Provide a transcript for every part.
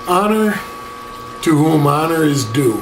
Honor to whom honor is due.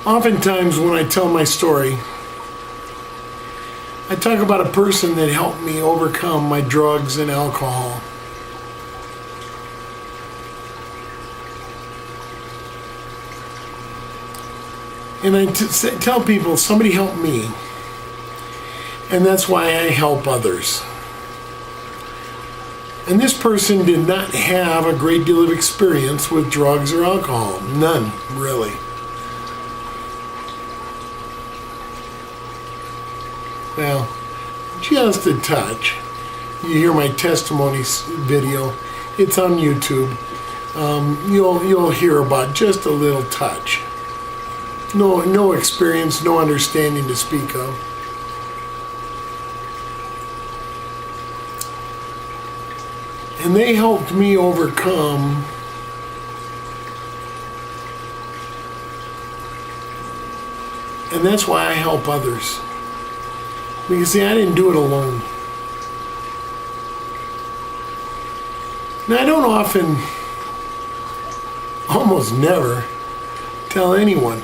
Oftentimes when I tell my story, I talk about a person that helped me overcome my drugs and alcohol. And I tell people, somebody helped me. And that's why I help others. And this person did not have a great deal of experience with drugs or alcohol. None, really. Well, just a touch. You hear my testimony video. It's on YouTube. You'll hear about just a little touch. No experience, no understanding to speak of. And they helped me overcome and that's why I help others. Because see, I didn't do it alone. Now I don't often, almost never, tell anyone.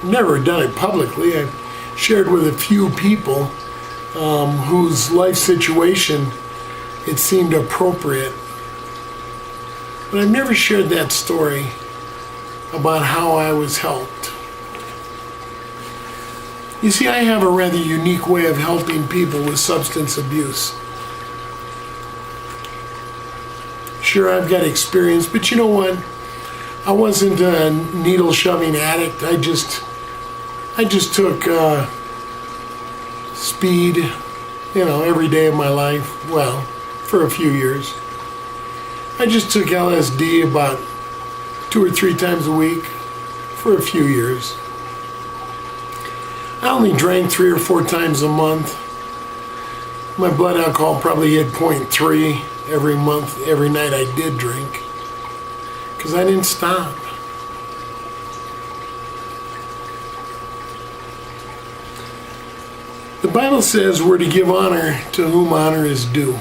Never done it publicly. I've shared with a few people whose life situation it seemed appropriate. But I've never shared that story about how I was helped. You see, I have a rather unique way of helping people with substance abuse. Sure, I've got experience, but you know what? I wasn't a needle-shoving addict. I just took speed, every day of my life. Well, for a few years. I just took LSD about 2 or 3 times a week for a few years. I only drank 3 or 4 times a month. My blood alcohol probably hit 0.3 every month, every night I did drink. Because I didn't stop. The Bible says we're to give honor to whom honor is due.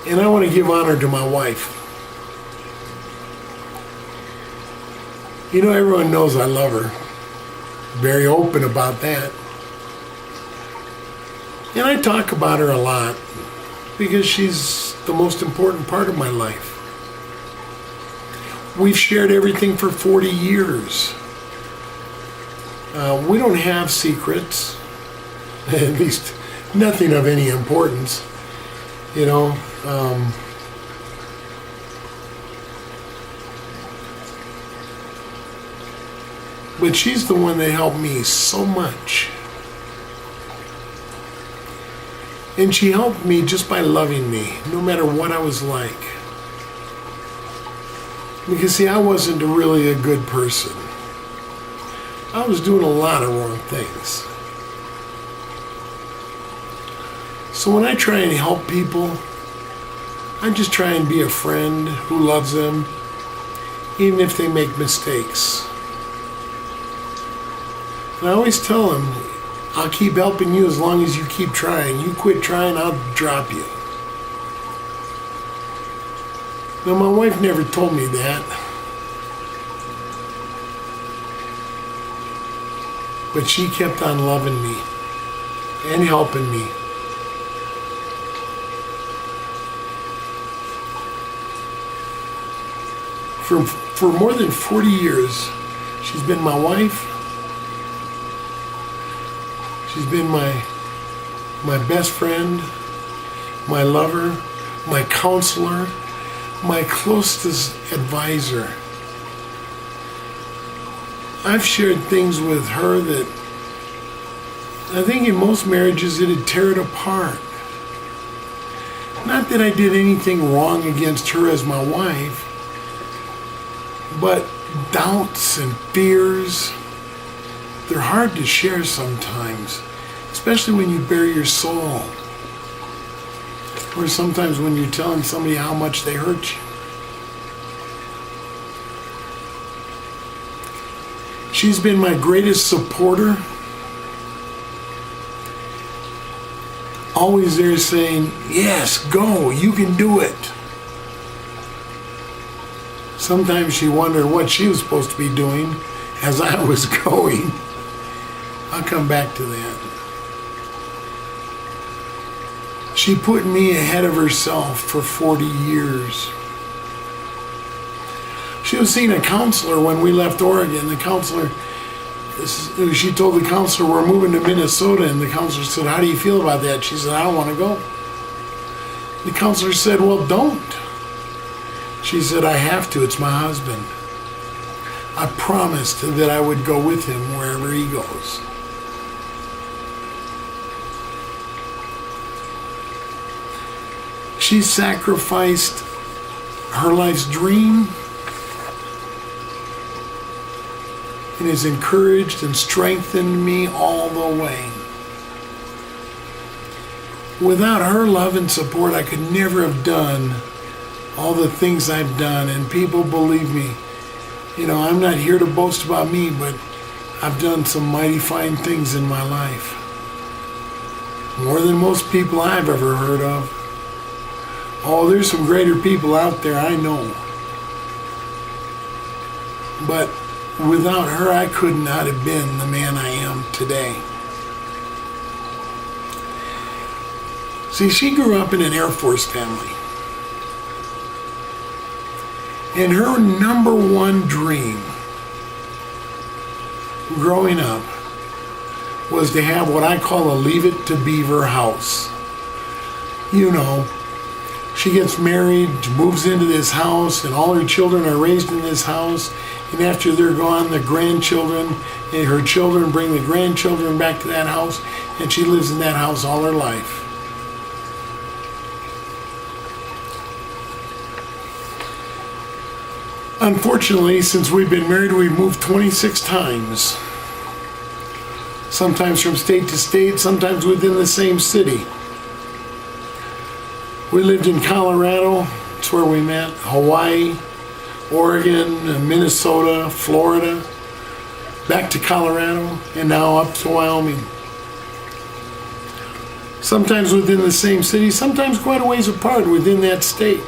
And I want to give honor to my wife. Everyone knows I love her. Very open about that. And I talk about her a lot because she's the most important part of my life. We've shared everything for 40 years. We don't have secrets, at least nothing of any importance, But she's the one that helped me so much. And she helped me just by loving me, no matter what I was like. Because see, I wasn't really a good person. I was doing a lot of wrong things. So when I try and help people, I just try and be a friend who loves them, even if they make mistakes. And I always tell them, I'll keep helping you as long as you keep trying. You quit trying, I'll drop you. Now, my wife never told me that. But she kept on loving me and helping me. For more than 40 years, she's been my wife. She's been my best friend, my lover, my counselor, my closest advisor. I've shared things with her that I think in most marriages it'd tear it apart. Not that I did anything wrong against her as my wife, but doubts and fears, they're hard to share sometimes, especially when you bare your soul. Or sometimes when you're telling somebody how much they hurt you. She's been my greatest supporter. Always there saying, yes, go, you can do it. Sometimes she wondered what she was supposed to be doing as I was going. I'll come back to that. She put me ahead of herself for 40 years. She was seeing a counselor when we left Oregon. The counselor, she told the counselor, we're moving to Minnesota, and the counselor said, how do you feel about that? She said, I don't want to go. The counselor said, well, don't. She said, I have to, it's my husband. I promised that I would go with him wherever he goes. She sacrificed her life's dream and has encouraged and strengthened me all the way. Without her love and support, I could never have done all the things I've done, and people believe me. You know, I'm not here to boast about me, but I've done some mighty fine things in my life. More than most people I've ever heard of. Oh, there's some greater people out there, I know. But without her, I could not have been the man I am today. See, she grew up in an Air Force family. And her number one dream growing up was to have what I call a Leave It to Beaver house. You know, she gets married, moves into this house, and all her children are raised in this house. And after they're gone, the grandchildren and her children bring the grandchildren back to that house, and she lives in that house all her life. Unfortunately, since we've been married, we've moved 26 times. Sometimes from state to state, sometimes within the same city. We lived in Colorado, that's where we met, Hawaii, Oregon, Minnesota, Florida, back to Colorado, and now up to Wyoming. Sometimes within the same city, sometimes quite a ways apart within that state.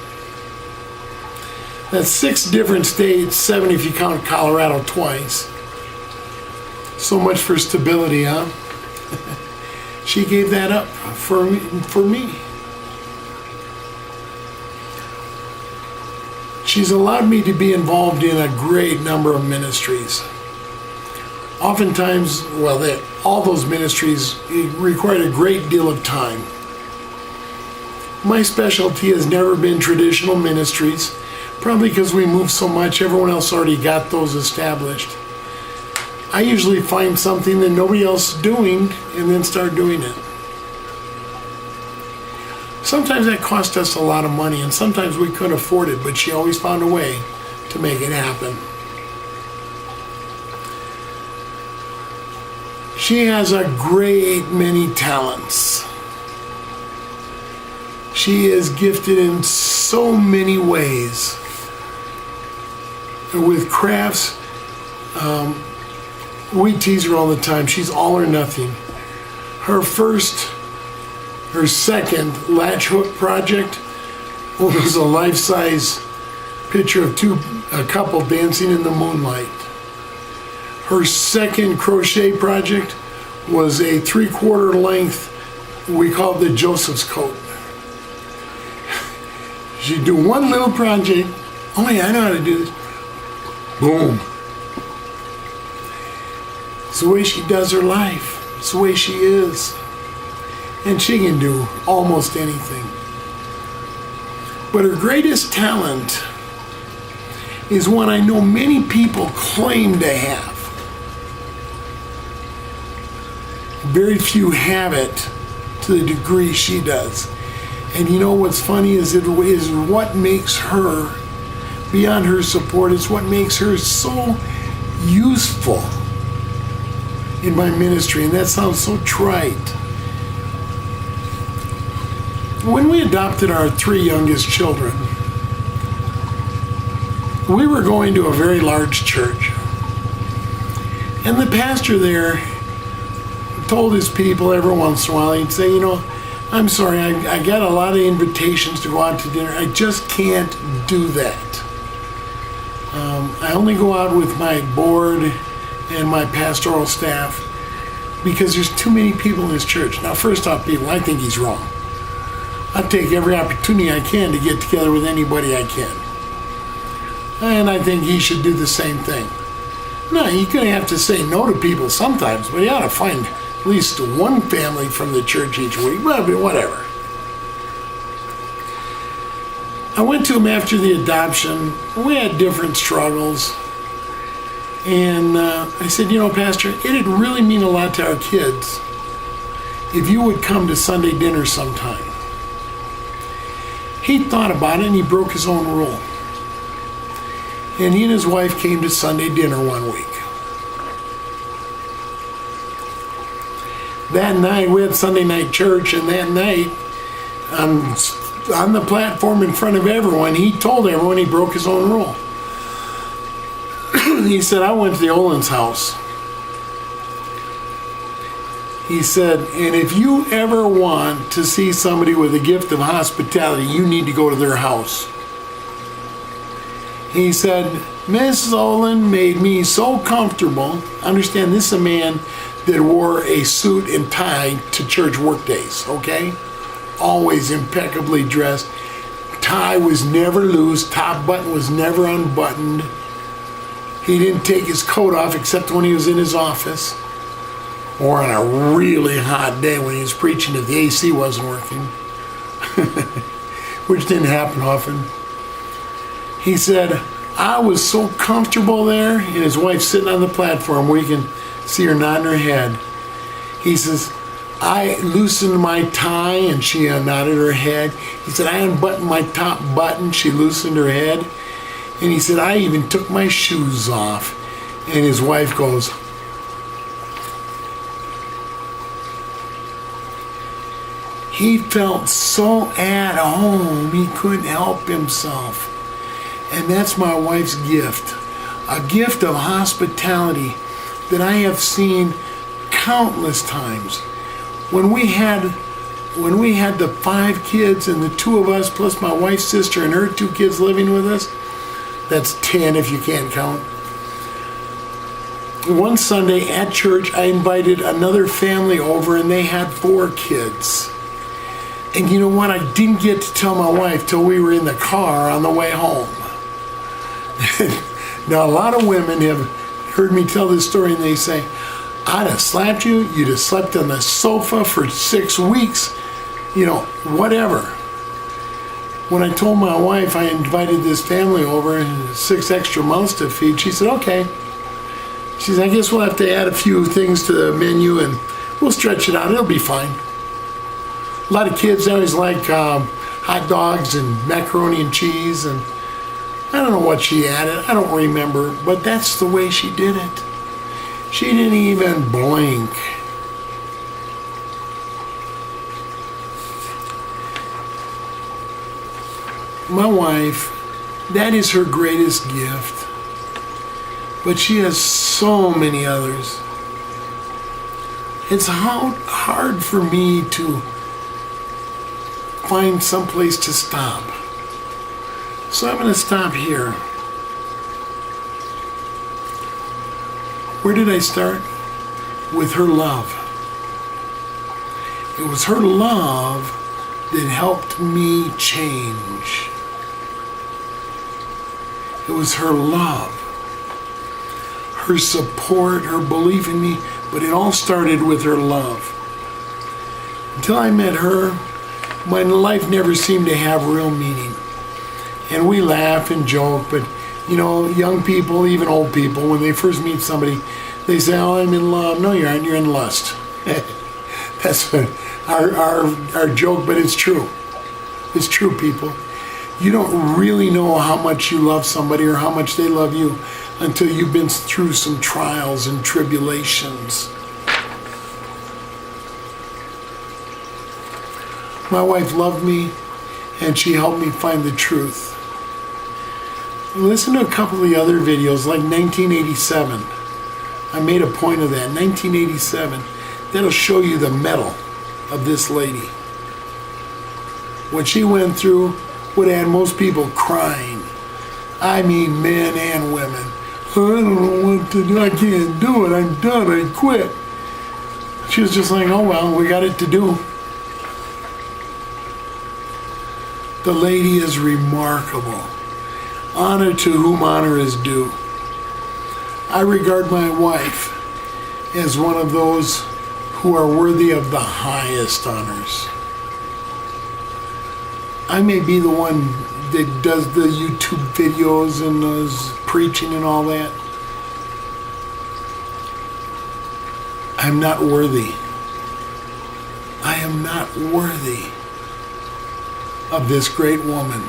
That's 6 different states, 7 if you count Colorado twice. So much for stability, huh? She gave that up for me. She's allowed me to be involved in a great number of ministries. Oftentimes, all those ministries required a great deal of time. My specialty has never been traditional ministries, probably because we move so much, everyone else already got those established. I usually find something that nobody else is doing and then start doing it. Sometimes that cost us a lot of money, and sometimes we couldn't afford it, but she always found a way to make it happen. She has a great many talents. She is gifted in so many ways. With crafts, we tease her all the time. She's all or nothing. Her second latch hook project was a life-size picture of a couple dancing in the moonlight. Her second crochet project was a 3/4 length, we called the Joseph's coat. She'd do one little project, oh yeah, I know how to do this. Boom. It's the way she does her life. It's the way she is. And she can do almost anything. But her greatest talent is one I know many people claim to have. Very few have it to the degree she does. And you know what's funny is what makes her, beyond her support, it's what makes her so useful in my ministry. And that sounds so trite. When we adopted our 3 youngest children, we were going to a very large church. And the pastor there told his people every once in a while, he'd say, I'm sorry, I got a lot of invitations to go out to dinner. I just can't do that. I only go out with my board and my pastoral staff because there's too many people in this church. Now, first off, people, I think he's wrong. I'll take every opportunity I can to get together with anybody I can. And I think he should do the same thing. No, you're going to have to say no to people sometimes, but you ought to find at least one family from the church each week. Well, whatever. I went to him after the adoption. We had different struggles. And I said, Pastor, it'd really mean a lot to our kids if you would come to Sunday dinner sometime. He thought about it and he broke his own rule. And he and his wife came to Sunday dinner one week. That night, we had Sunday night church, and that night, on the platform in front of everyone, he told everyone he broke his own rule. He said, I went to the Olin's house. He said, and if you ever want to see somebody with a gift of hospitality, you need to go to their house. He said, Mrs. Olin made me so comfortable. Understand, this is a man that wore a suit and tie to church work days, okay? Always impeccably dressed. Tie was never loose. Top button was never unbuttoned. He didn't take his coat off except when he was in his office or on a really hot day when he was preaching if the AC wasn't working, which didn't happen often. He said, I was so comfortable there, and his wife sitting on the platform where you can see her nodding her head. He says, I loosened my tie, and she nodded her head. He said, I unbuttoned my top button, she loosened her head. And he said, I even took my shoes off. And his wife goes, he felt so at home, he couldn't help himself. And that's my wife's gift, a gift of hospitality that I have seen countless times. When we had the 5 kids and the 2 of us plus my wife's sister and her 2 kids living with us, that's 10 if you can't count. One Sunday at church, I invited another family over and they had 4 kids. And you know what? I didn't get to tell my wife till we were in the car on the way home. Now, a lot of women have heard me tell this story and they say, I'd have slapped you, you'd have slept on the sofa for 6 weeks, whatever. When I told my wife I invited this family over and 6 extra mouths to feed, she said, okay. She said, I guess we'll have to add a few things to the menu and we'll stretch it out, it'll be fine. A lot of kids always like hot dogs and macaroni and cheese, and I don't know what she added, I don't remember, but that's the way she did it. She didn't even blink. My wife, that is her greatest gift, but she has so many others. It's hard for me to find someplace to stop. So I'm going to stop here. Where did I start? With her love. It was her love that helped me change. It was her love, her support, her belief in me, but it all started with her love. Until I met her, my life never seemed to have real meaning. And we laugh and joke, but young people, even old people, when they first meet somebody, they say, oh, I'm in love. No, you aren't, you're in lust. That's our joke, but it's true. It's true, people. You don't really know how much you love somebody or how much they love you until you've been through some trials and tribulations. My wife loved me, and she helped me find the truth. Listen to a couple of the other videos, like 1987. I made a point of that. 1987. That'll show you the mettle of this lady. What she went through would have most people crying. I mean, men and women. I don't know what to do. I can't do it. I'm done. I quit. She was just like, oh well, we got it to do. The lady is remarkable. Honor to whom honor is due. I regard my wife as one of those who are worthy of the highest honors. I may be the one that does the YouTube videos and does preaching and all that. I'm not worthy. I am not worthy of this great woman.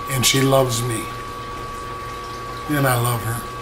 And she loves me. And I love her.